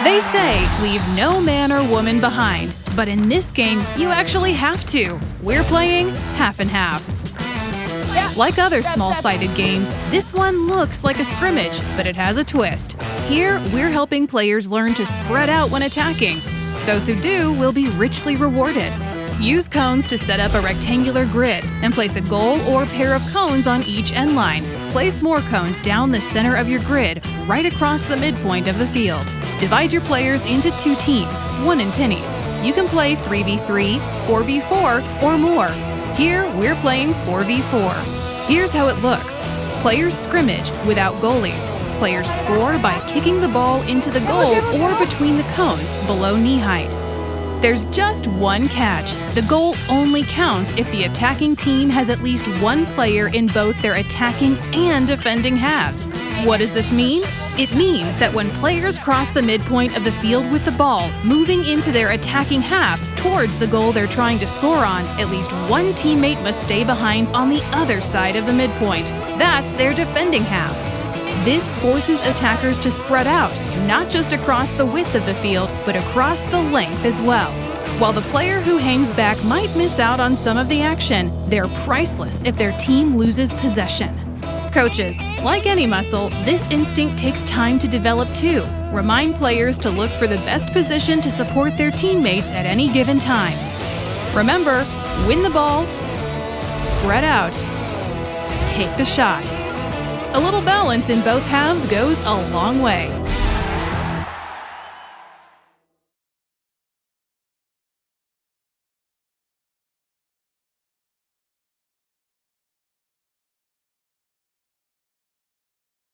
They say, leave no man or woman behind, but in this game, you actually have to. We're playing half and half. Like other small-sided games, this one looks like a scrimmage, but it has a twist. Here, we're helping players learn to spread out when attacking. Those who do will be richly rewarded. Use cones to set up a rectangular grid and place a goal or pair of cones on each end line. Place more cones down the center of your grid, right across the midpoint of the field. Divide your players into 2 teams, 1 in pennies. You can play 3v3, 4v4, or more. Here, we're playing 4v4. Here's how it looks. Players scrimmage without goalies. Players score by kicking the ball into the goal or between the cones below knee height. There's just one catch. The goal only counts if the attacking team has at least one player in both their attacking and defending halves. What does this mean? It means that when players cross the midpoint of the field with the ball, moving into their attacking half towards the goal they're trying to score on, at least one teammate must stay behind on the other side of the midpoint. That's their defending half. This forces attackers to spread out, not just across the width of the field, but across the length as well. While the player who hangs back might miss out on some of the action, they're priceless if their team loses possession. Coaches, like any muscle, this instinct takes time to develop too. Remind players to look for the best position to support their teammates at any given time. Remember, win the ball, spread out, take the shot. A little balance in both halves goes a long way.